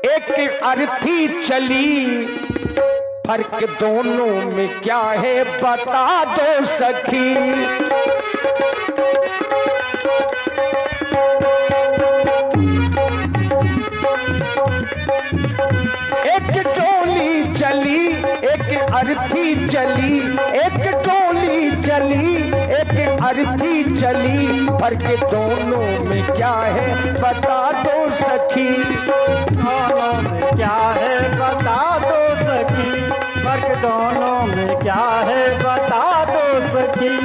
एक अर्थी चली, फर्क दोनों में क्या है बता दो सखी। एक डोली चली, एक अर्थी चली, एक डोली चली, एक अर्थी चली, फर्क दोनों में क्या है बता दो सखी। दोनों में क्या है बता दो सखी, फर्क दोनों में क्या है बता दो सखी।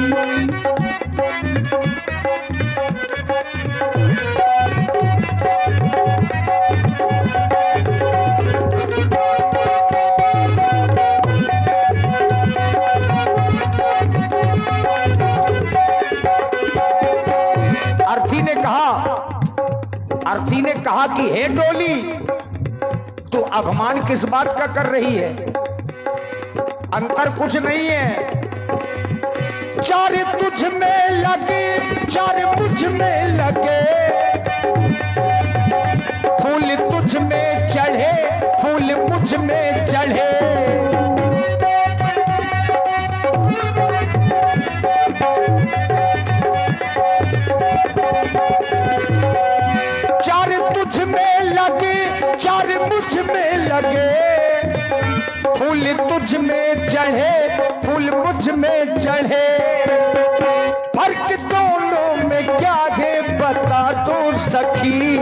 अर्थी ने कहा कि हे डोली, तू अभिमान किस बात का कर रही है? अंतर कुछ नहीं है। चार तुझ में लगे, चार मुझ में लगे, फूल तुझ में चढ़े, फूल मुझ में चढ़े। चार तुझ में लगे, चार मुझ में लगे, फूल तुझ में चढ़े, फूल मुझ में चढ़े, फर्क दोनों में क्या है बता दो सखी।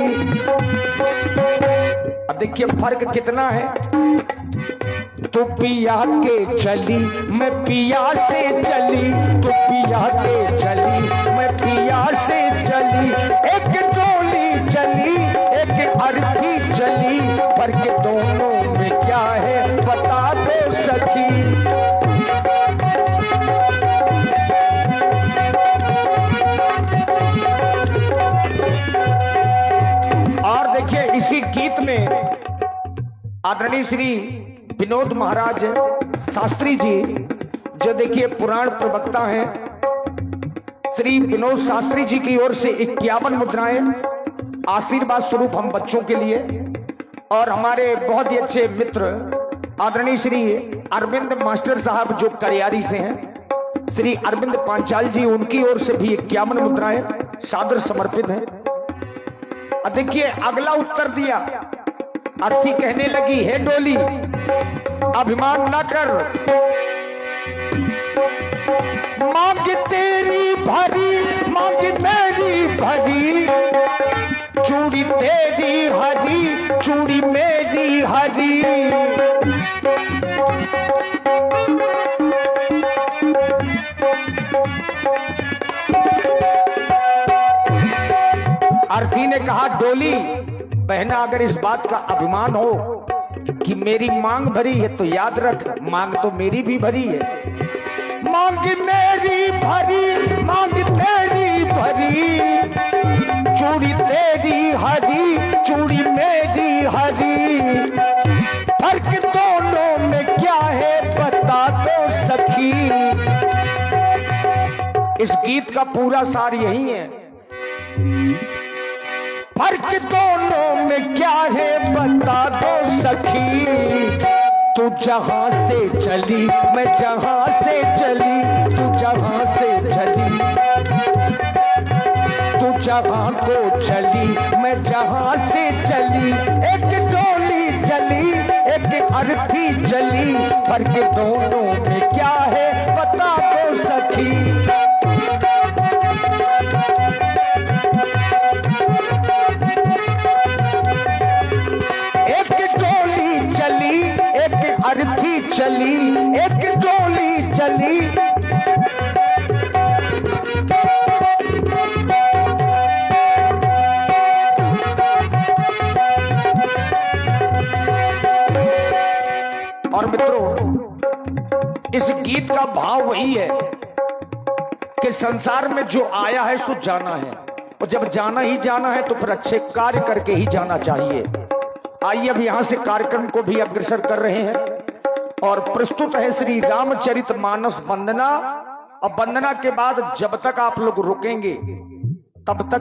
अब देखिए फर्क कितना है। तू पिया के चली, मैं पिया से चली, तू पिया के चली, मैं पिया से चली, एक डोली चली, एक अर्थी चली, फर्क दोनों में क्या है बता दो सखी। और देखिए इसी गीत में आदरणीय श्री विनोद महाराज शास्त्री जी, जो देखिए पुराण प्रवक्ता हैं, श्री विनोद शास्त्री जी की ओर से 51 मुद्राएं आशीर्वाद स्वरूप हम बच्चों के लिए, और हमारे बहुत ही अच्छे मित्र आदरणीय श्री अरविंद मास्टर साहब जो करियारी से हैं, श्री अरविंद पांचाल जी, उनकी ओर से भी 51 मुद्राएं सादर समर्पित हैं। अब देखिए अगला उत्तर दिया। अर्थी कहने लगी, हे डोली अभिमान ना कर, मांग तेरी भरी, मांग मेरी भरी, चूड़ी तेरी हरी, चूड़ी मेरी हरी। अर्थी ने कहा, डोली बहना अगर इस बात का अभिमान हो कि मेरी मांग भरी है तो याद रख, मांग तो मेरी भी भरी है। मांग मेरी भरी, मांग तेरी भरी, चूड़ी तेरी हरी, चूड़ी मेरी हरी, फर्क दोनों में क्या है बता दो सखी। इस गीत का पूरा सार यही है। फर्क दोनों में क्या है बता दो सखी। तू जहां से चली, मैं जहां से चली, तू जहां से चली, तू जहां को चली, मैं जहां से चली, एक डोली चली, एक अर्थी चली, फर्क दोनों में क्या है बता दो सखी। अर्थी चली, एक डोली चली, और मित्रों इस गीत का भाव वही है कि संसार में जो आया है सो जाना है, और जब जाना ही जाना है तो फिर अच्छे कार्य करके ही जाना चाहिए। आइए अब यहां से कार्यक्रम को भी अग्रसर कर रहे हैं, और प्रस्तुत है श्री रामचरितमानस वंदना। और वंदना के बाद जब तक आप लोग रुकेंगे तब तक